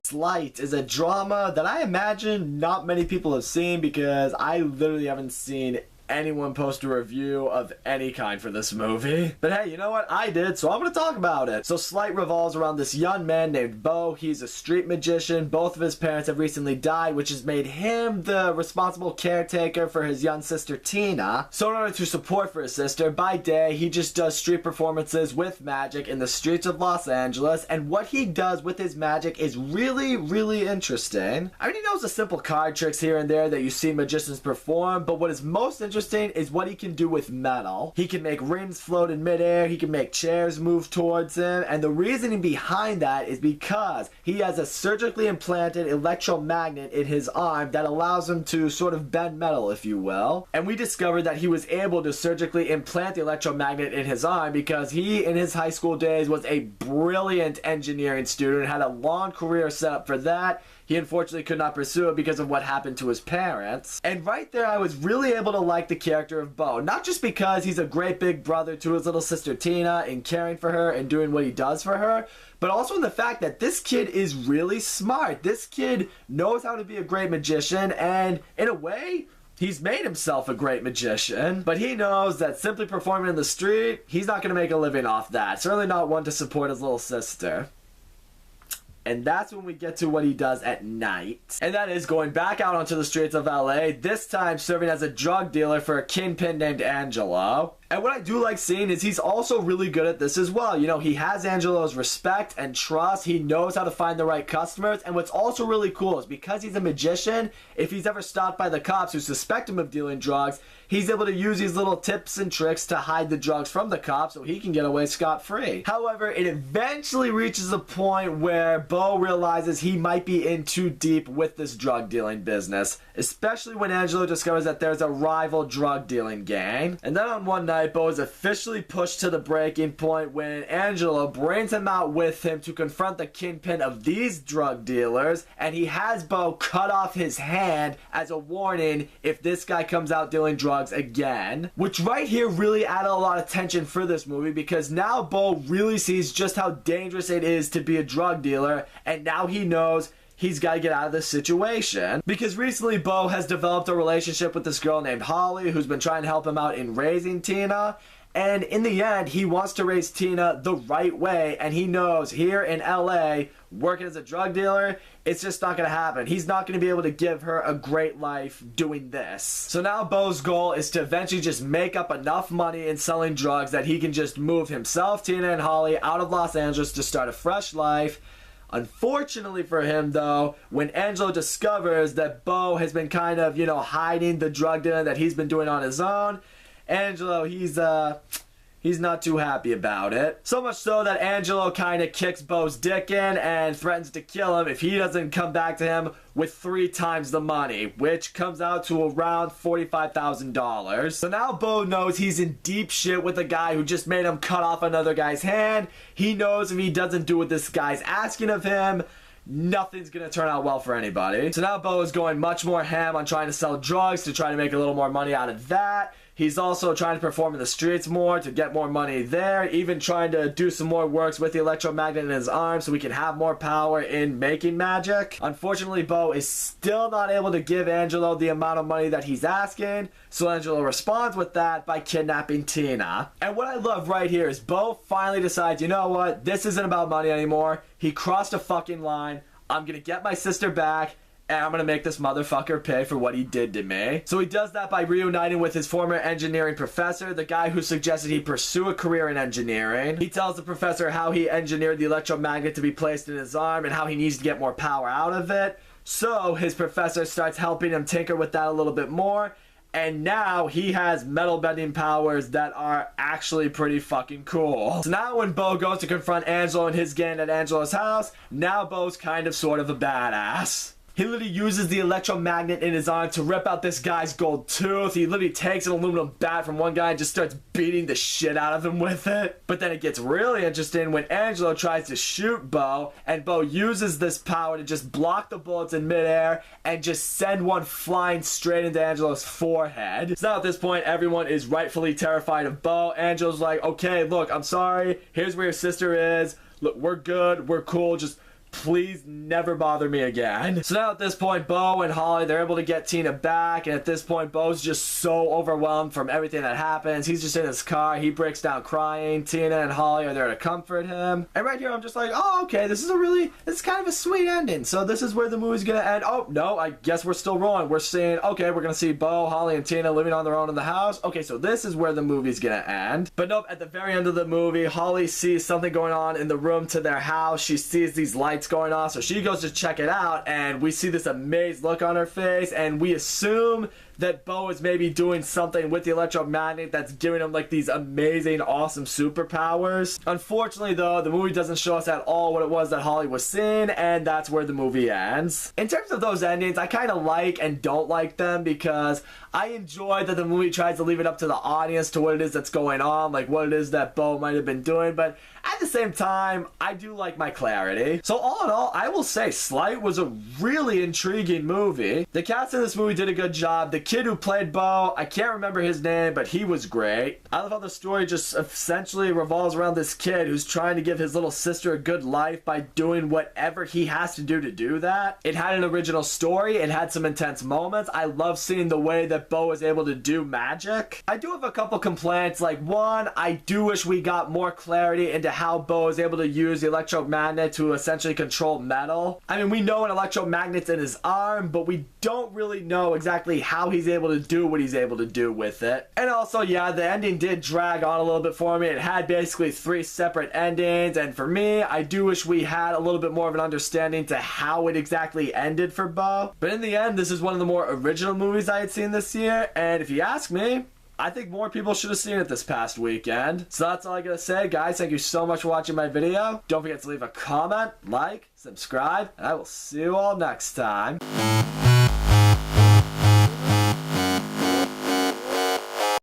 Sleight is a drama that I imagine not many people have seen because I literally haven't seen anyone post a review of any kind for this movie. But hey, you know what? I did, so I'm gonna talk about it. So Sleight revolves around this young man named Bo. He's a street magician. Both of his parents have recently died, which has made him the responsible caretaker for his young sister Tina. So in order to support for his sister, by day he just does street performances with magic in the streets of Los Angeles, and what he does with his magic is really interesting. I mean, he knows the simple card tricks here and there that you see magicians perform, but what is most interesting is what he can do with metal. He can make rings float in midair, he can make chairs move towards him, and the reasoning behind that is because he has a surgically implanted electromagnet in his arm that allows him to sort of bend metal, if you will. And we discovered that he was able to surgically implant the electromagnet in his arm because he, in his high school days, was a brilliant engineering student, had a long career set up for that. He unfortunately could not pursue it because of what happened to his parents. And right there, I was really able to like the character of Bo. Not just because he's a great big brother to his little sister Tina and caring for her and doing what he does for her, but also in the fact that this kid is really smart. This kid knows how to be a great magician, and in a way, he's made himself a great magician, but he knows that simply performing in the street, he's not going to make a living off that. Certainly not one to support his little sister. And that's when we get to what he does at night. And that is going back out onto the streets of LA, this time serving as a drug dealer for a kingpin named Angelo. And what I do like seeing is he's also really good at this as well. You know, he has Angelo's respect and trust. He knows how to find the right customers. And what's also really cool is because he's a magician, if he's ever stopped by the cops who suspect him of dealing drugs, he's able to use these little tips and tricks to hide the drugs from the cops so he can get away scot-free. However, it eventually reaches a point where Bo realizes he might be in too deep with this drug dealing business, especially when Angelo discovers that there's a rival drug dealing gang. And then on one night, Bo is officially pushed to the breaking point when Angelo brings him out with him to confront the kingpin of these drug dealers, and he has Bo cut off his hand as a warning if this guy comes out dealing drugs again. Which right here really added a lot of tension for this movie because now Bo really sees just how dangerous it is to be a drug dealer, and now he knows he's got to get out of this situation. Because recently, Bo has developed a relationship with this girl named Holly who's been trying to help him out in raising Tina. And in the end, he wants to raise Tina the right way, and he knows here in LA, working as a drug dealer, it's just not going to happen. He's not going to be able to give her a great life doing this. So now Bo's goal is to eventually just make up enough money in selling drugs that he can just move himself, Tina, and Holly out of Los Angeles to start a fresh life. Unfortunately for him, though, when Angelo discovers that Bo has been kind of, hiding the drug dealing that he's been doing on his own, Angelo, he's not too happy about it. So much so that Angelo kind of kicks Bo's dick in and threatens to kill him if he doesn't come back to him with 3 times the money, which comes out to around $45,000. So now Bo knows he's in deep shit with a guy who just made him cut off another guy's hand. He knows if he doesn't do what this guy's asking of him, nothing's gonna turn out well for anybody. So now Bo is going much more ham on trying to sell drugs to try to make a little more money out of that. He's also trying to perform in the streets more to get more money there, even trying to do some more works with the electromagnet in his arm so we can have more power in making magic. Unfortunately, Bo is still not able to give Angelo the amount of money that he's asking, so Angelo responds with that by kidnapping Tina. And what I love right here is Bo finally decides, you know what, this isn't about money anymore. He crossed a fucking line. I'm gonna get my sister back, and I'm gonna make this motherfucker pay for what he did to me. So he does that by reuniting with his former engineering professor, the guy who suggested he pursue a career in engineering. He tells the professor how he engineered the electromagnet to be placed in his arm and how he needs to get more power out of it. So his professor starts helping him tinker with that a little bit more, and now he has metal bending powers that are actually pretty fucking cool. So now when Bo goes to confront Angelo and his gang at Angelo's house, now Bo's kind of sort of a badass. He literally uses the electromagnet in his arm to rip out this guy's gold tooth. He literally takes an aluminum bat from one guy and just starts beating the shit out of him with it. But then it gets really interesting when Angelo tries to shoot Bo, and Bo uses this power to just block the bullets in midair and just send one flying straight into Angelo's forehead. So now at this point, everyone is rightfully terrified of Bo. Angelo's like, okay, look, I'm sorry. Here's where your sister is. Look, we're good. We're cool. Just please never bother me again. So now at this point, Bo and Holly, they're able to get Tina back, and at this point, Bo's just so overwhelmed from everything that happens. He's just in his car, he breaks down crying. Tina and Holly are there to comfort him. And right here, I'm just like, oh, okay, this is kind of a sweet ending. So this is where the movie's gonna end. Oh, no, I guess we're still rolling. We're seeing, okay, we're gonna see Bo, Holly, and Tina living on their own in the house. Okay, so this is where the movie's gonna end. But nope, at the very end of the movie, Holly sees something going on in the room to their house. She sees these lights going off, so she goes to check it out, and we see this amazed look on her face, and we assume that Bo is maybe doing something with the electromagnet that's giving him like these amazing, awesome superpowers. Unfortunately though, the movie doesn't show us at all what it was that Holly was seeing, and that's where the movie ends. In terms of those endings, I kind of like and don't like them because I enjoy that the movie tries to leave it up to the audience to what it is that's going on, like what it is that Bo might have been doing, but at the same time, I do like my clarity. So all in all, I will say Sleight was a really intriguing movie. The cast in this movie did a good job. The kid who played Bo, I can't remember his name, but he was great. I love how the story just essentially revolves around this kid who's trying to give his little sister a good life by doing whatever he has to do that. It had an original story. It had some intense moments. I love seeing the way that Bo was able to do magic. I do have a couple complaints. Like one, I do wish we got more clarity into how Bo is able to use the electromagnet to essentially control metal. I mean, we know an electromagnet's in his arm, but we don't really know exactly how he's able to do what he's able to do with it. And also, yeah, the ending did drag on a little bit for me. It had basically 3 separate endings, and for me, I do wish we had a little bit more of an understanding to how it exactly ended for Bo. But in the end, this is one of the more original movies I had seen this year, and if you ask me, I think more people should have seen it this past weekend. So that's all I gotta say, guys. Thank you so much for watching my video. Don't forget to leave a comment, like, subscribe, and I will see you all next time.